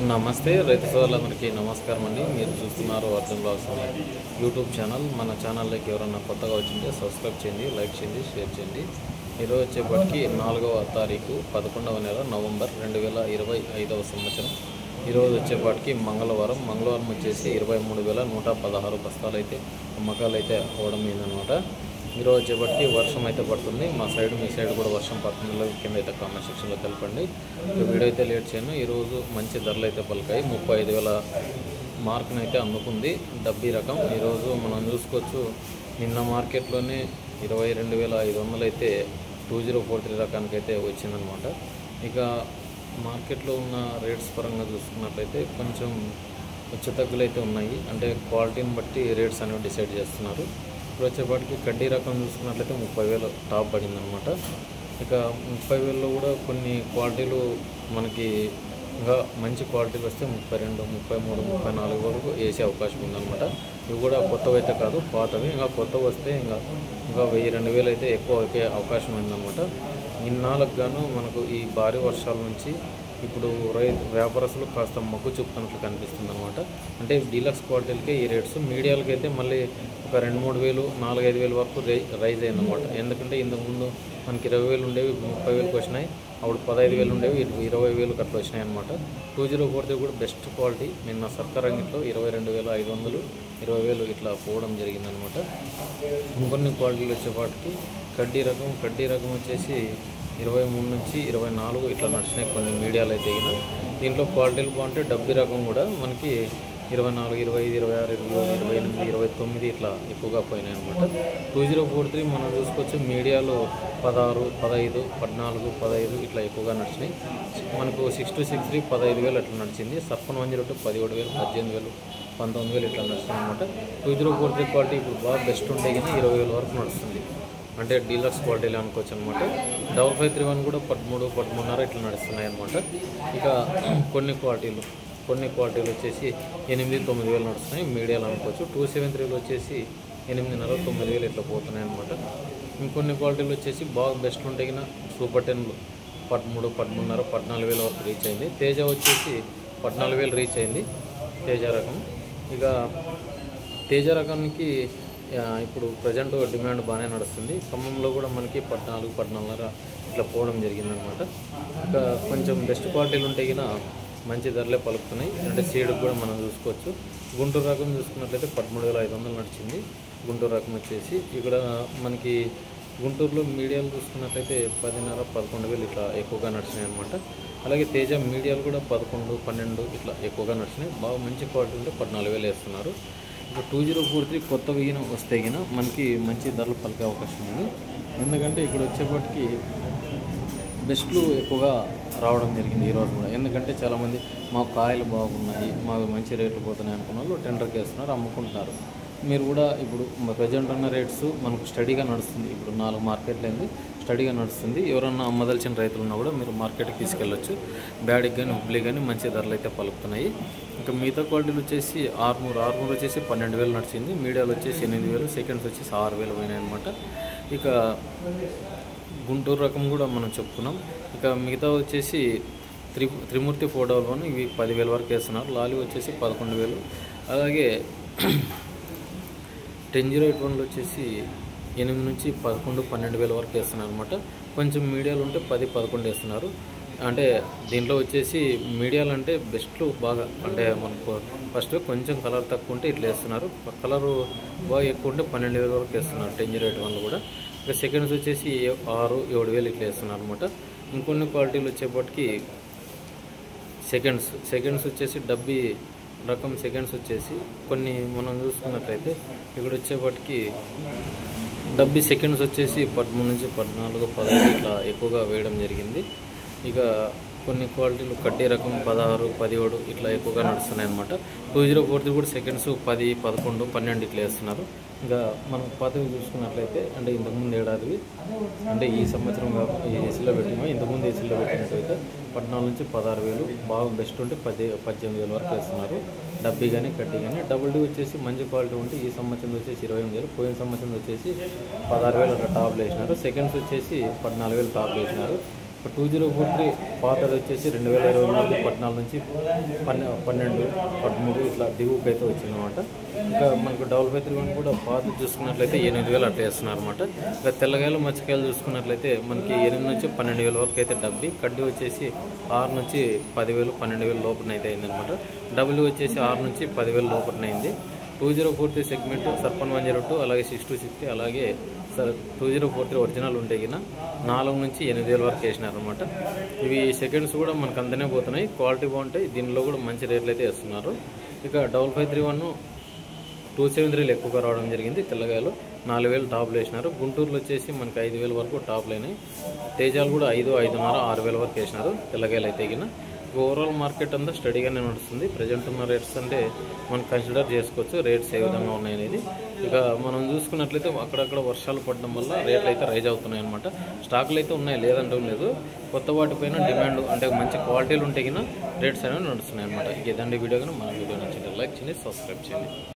నమస్తే రైతు సోదరులందరికీ నమస్కారం అండి. మీరు చూస్తున్నారు అర్జున్ బ్లాగ్స్ అనే యూట్యూబ్ ఛానల్. మన ఛానల్లోకి ఎవరైనా కొత్తగా వచ్చింటే సబ్స్క్రైబ్ చేయండి, లైక్ చేయండి, షేర్ చేయండి. ఈరోజు వచ్చేప్పటికి 4వ తారీఖు 11వ నెల నవంబర్ 2025 సంవత్సరం. ఈరోజు వచ్చేప్పటికి మంగళవారం వచ్చేసి 23,116 బస్తాలు అయితే అమ్మకాలు అయితే అవడం అయిందనమాట. ఈరోజు వచ్చేప్పటికి వర్షం అయితే పడుతుంది. మా సైడ్ మీ సైడ్ కూడా వర్షం పడుతుందో కింద అయితే కామెంట్ సెక్షన్లో తెలపండి. వీడియో అయితే లేట్ చేయను. ఈరోజు మంచి ధరలు అయితే పలికాయి. 35,000 మార్కును అయితే అందుకుంది డబ్బీ రకం. ఈరోజు మనం చూసుకోవచ్చు, నిన్న మార్కెట్లోనే 22,500 అయితే 2043 రకానికి అయితే వచ్చిందనమాట. ఇక మార్కెట్లో ఉన్న రేట్స్ పరంగా చూసుకున్నట్లయితే కొంచెం హెచ్చుతగ్గులు అయితే ఉన్నాయి. అంటే క్వాలిటీని బట్టి రేట్స్ అనేవి డిసైడ్ చేస్తున్నారు. ఇప్పుడు వచ్చేపాటికి కడ్డీ రకం చూసుకున్నట్లయితే 30,000 టాప్ పడిందనమాట. ఇక 30,000లో కూడా కొన్ని క్వాలిటీలు మనకి ఇంకా మంచి క్వాలిటీలు వస్తే 32, 33, 34 వరకు వేసే అవకాశం ఉందన్నమాట. ఇవి కూడా కొత్తవి అయితే కాదు, పాతవి. ఇంకా కొత్తవి వస్తే ఇంకా 1,000-2,000 అయితే ఎక్కువ ఎక్కే అవకాశం ఉందన్నమాట. ఇన్నాళ్ళకు గాను మనకు ఈ భారీ వర్షాల నుంచి ఇప్పుడు వ్యాపారస్తులు కాస్త మొగ్గు చూపుతున్నట్లు కనిపిస్తుంది అనమాట. అంటే డీలక్స్ క్వాలిటీలకే ఈ రేట్స్, మీడియాలకి అయితే మళ్ళీ ఒక 2-3 వేలు 4-5 వేలు వరకు రైజ్ అయిందన్నమాట. ఎందుకంటే ఇంతకుముందు మనకి 20,000 ఉండేవి 30,000కి వచ్చినాయి. అప్పుడు 15,000 ఉండేవి 20,000కి అట్లా వచ్చినాయి అనమాట. 2043 కూడా బెస్ట్ క్వాలిటీ నిన్న సర్కార్ అంగిట్లో 22,500, 20,000 ఇట్లా పోవడం జరిగిందనమాట. ఇంకొన్ని క్వాలిటీలు వచ్చేపాటికి కడ్డీ రకం వచ్చేసి 23 నుంచి 24 ఇట్లా నడిచినాయి కొన్ని మీడియాలు అయితే. దీంట్లో క్వాలిటీలు బాగుంటే డబ్బీ రకం కూడా మనకి 24, 25, 26, 27, 28, 29 ఇట్లా ఎక్కువగా పోయినాయి అనమాట. 2043 మనం చూసుకోవచ్చు, మీడియాలో 16, 15, 14, 15 ఇట్లా ఎక్కువగా నడిచినాయి. మనకు 6263 15,000 అట్లా నడిచింది. సర్పన్ 102 17,000, 18,000, 19,000 ఇట్లా నడిచినాయి అనమాట. 2043 క్వాలిటీ ఇప్పుడు బాగా బెస్ట్ ఉంటే కానీ 20,000 వరకు నడుస్తుంది. అంటే డీలక్స్ క్వాలిటీలు అనుకోవచ్చు అనమాట. 5531 కూడా 13, 13.5 ఇట్లా నడుస్తున్నాయి అనమాట. ఇక కొన్ని క్వాలిటీలు వచ్చేసి 8-9,000 నడుస్తున్నాయి, మీడియాలు అనుకోవచ్చు. 273 వచ్చేసి 8.5, 9,000 ఇట్లా పోతున్నాయి అనమాట. ఇంకొన్ని క్వాలిటీలు వచ్చేసి బాగా బెస్ట్ ఉంటే కింద సూపర్ 10లు 13, 13.5, 14,000 వరకు రీచ్ అయింది. తేజ వచ్చేసి 14,000 రీచ్ అయింది తేజ రకం. ఇక తేజ రకానికి ఇప్పుడు ప్రజెంట్ డిమాండ్ బాగానే నడుస్తుంది. ఖమ్మంలో కూడా మనకి 14, 14.5 ఇట్లా పోవడం జరిగిందనమాట. ఇంకా కొంచెం బెస్ట్ క్వాలిటీలు ఉంటే కింద మంచి ధరలే పలుకుతున్నాయి. అంటే సీడ్కి కూడా మనం చూసుకోవచ్చు. గుంటూరు రకం చూసుకున్నట్లయితే 13,500 నడిచింది. గుంటూరు రకం వచ్చేసి ఇక్కడ మనకి గుంటూరులో మీడియాలు చూసుకున్నట్లయితే 10.5, 11,000 ఇట్లా ఎక్కువగా నడిచినాయి అనమాట. అలాగే తేజ మీడియాలు కూడా 11, 12 ఇట్లా ఎక్కువగా నడిచినాయి. బాగా మంచి క్వాలిటీ ఉంటే 14,000 వేస్తున్నారు. ఇప్పుడు 2043 కొత్త విగిన వస్తే గిన మనకి మంచి ధరలు పలికే అవకాశం ఉంది. ఎందుకంటే ఇక్కడ వచ్చేప్పటికి బెస్ట్లు ఎక్కువగా రావడం జరిగింది ఈరోజు కూడా. ఎందుకంటే చాలామంది మాకు కాయలు బాగున్నాయి, మాకు మంచి రేట్లు పోతున్నాయి అనుకున్న వాళ్ళు టెండర్కి వేస్తున్నారు, అమ్ముకుంటున్నారు. మీరు కూడా ఇప్పుడు ప్రజెంట్ ఉన్న రేట్స్ మనకు స్టడీగా నడుస్తుంది. ఇప్పుడు 4 మార్కెట్లు అయింది, స్టడీగా నడుస్తుంది. ఎవరన్నా అమ్మదలిచిన రైతులు ఉన్నా కూడా మీరు మార్కెట్కి తీసుకెళ్ళచ్చు. బ్యాడ్కి కానీ హుబ్లీ కానీ మంచి ధరలు అయితే పలుకుతున్నాయి. ఇంకా మిగతా క్వాలిటీలు వచ్చేసి ఆర్మూర్ వచ్చేసి 12,000 నడిచింది. మీడియాలు వచ్చేసి 8,000, సెకండ్స్ వచ్చేసి 6,000 పోయినాయి అనమాట. ఇక గుంటూరు రకం కూడా మనం చెప్పుకున్నాం. ఇక మిగతా వచ్చేసి త్రిమూర్తి 411 ఇవి 10,000 వరకు వేస్తున్నారు. లాలి వచ్చేసి 11,000. అలాగే 1008 వచ్చేసి 8 నుంచి 11, 12,000 వరకు వేస్తున్నారు అనమాట. కొంచెం మీడియాలు ఉంటే 10, 11 వేస్తున్నారు. అంటే దీంట్లో వచ్చేసి మీడియాలు అంటే బెస్ట్లు బాగా, అంటే మనకు ఫస్ట్ కొంచెం కలర్ తక్కువ ఉంటే ఇట్లా వేస్తున్నారు. కలరు బాగా ఎక్కువ ఉంటే 12,000 వరకు వేస్తున్నారు 1008 కూడా. ఇక సెకండ్స్ వచ్చేసి 6, 7,000 ఇట్లా వేస్తున్నారు అనమాట. ఇంకొన్ని క్వాలిటీలు వచ్చేప్పటికి సెకండ్స్ వచ్చేసి డబ్బీ రకం సెకండ్స్ వచ్చేసి కొన్ని మనం చూసుకున్నట్లయితే ఇక్కడ వచ్చేప్పటికి డబ్బీ సెకండ్స్ వచ్చేసి 13 నుంచి 14, 15 ఇట్లా ఎక్కువగా వేయడం జరిగింది. ఇక కొన్ని క్వాలిటీలు కడ్డీ రకం 16, 17 ఇట్లా ఎక్కువగా నడుస్తున్నాయి అనమాట. 2043 కూడా సెకండ్స్ 10, 11, 12 ఇట్లా వేస్తున్నారు. ఇంకా మనం పాతవి చూసుకున్నట్లయితే అంటే ఇంతకుముందు ఏడాదివి, అంటే ఈ సంవత్సరం ఈ ఏసీలో పెట్టినా ఇంతకుముందు ఏసీలో పెట్టినట్లయితే 14 నుంచి 16,000 బాగా బెస్ట్ ఉంటే 18,000 వరకు వేస్తున్నారు. డబ్బీ కానీ కడ్డీ కానీ. డబుల్ డీ వచ్చేసి మంచి క్వాలిటీ ఉంటే ఈ సంవత్సరం వచ్చేసి 28,000, పోయిన సంవత్సరం వచ్చేసి 16,000 అట్లా టాప్లు వేసినారు. సెకండ్స్ వచ్చేసి 14,000 టాప్లు వేసినారు. 2043 పాతది వచ్చేసి 2024 14 నుంచి 12 13 ఇట్లా దిగువకి అయితే వచ్చిందన్నమాట. ఇంకా మనకు 553 కూడా పాత చూసుకున్నట్లయితే 8,000 అట్లా వేస్తున్నారు అనమాట. ఇంకా తెల్లగాయలు మచ్చకాయలు చూసుకున్నట్లయితే మనకి 8 నుంచి 12,000 వరకు అయితే డబ్బి, కడ్డీ వచ్చేసి 6 నుంచి 10,000 12,000 లోపల అయితే అయిందనమాట. డబ్బులు వచ్చేసి 6 నుంచి 10,000 లోపల అయింది. 2043 సెగ్మెంట్ సర్పన్ 102 అలాగే 6260 అలాగే 2043 ఒరిజినల్ ఉంటే గిన 4 నుంచి 8,000 వరకు వేసినారనమాట. ఇవి సెకండ్స్ కూడా మనకు అందనే పోతున్నాయి, క్వాలిటీ బాగుంటాయి. దీనిలో కూడా మంచి రేట్లు అయితే వేస్తున్నారు. ఇక 5531 273 ఎక్కువగా రావడం జరిగింది. తెల్లగాయలు 4,000 టాప్లు వేసినారు. గుంటూరులో వచ్చేసి మనకి 5,000 వరకు టాప్లు అయినాయి. తేజాలు కూడా 5, 5,500, 6,000 వరకు వేసినారు తెల్లగాయలు అయితే గిన. ఓవరాల్ మార్కెట్ అంతా స్టడీగానే నడుస్తుంది. ప్రజెంట్ ఉన్న రేట్స్ అంటే మనం కన్సిడర్ చేసుకోవచ్చు రేట్స్ ఏ విధంగా ఉన్నాయనేది. ఇక మనం చూసుకున్నట్లయితే అక్కడక్కడ వర్షాలు పడడం వల్ల రేట్లు అయితే రైజ్ అవుతున్నాయి అనమాట. స్టాకులు అయితే ఉన్నాయి, లేదంటూ లేదు. కొత్త వాటిపైన డిమాండ్ అంటే మంచి క్వాలిటీలు ఉంటే కింద రేట్స్ అనేవి నడుస్తున్నాయి అనమాట. ఇదండి వీడియో. కానీ మన వీడియో నచ్చింది లైక్ చేయండి, సబ్స్క్రైబ్ చేయండి.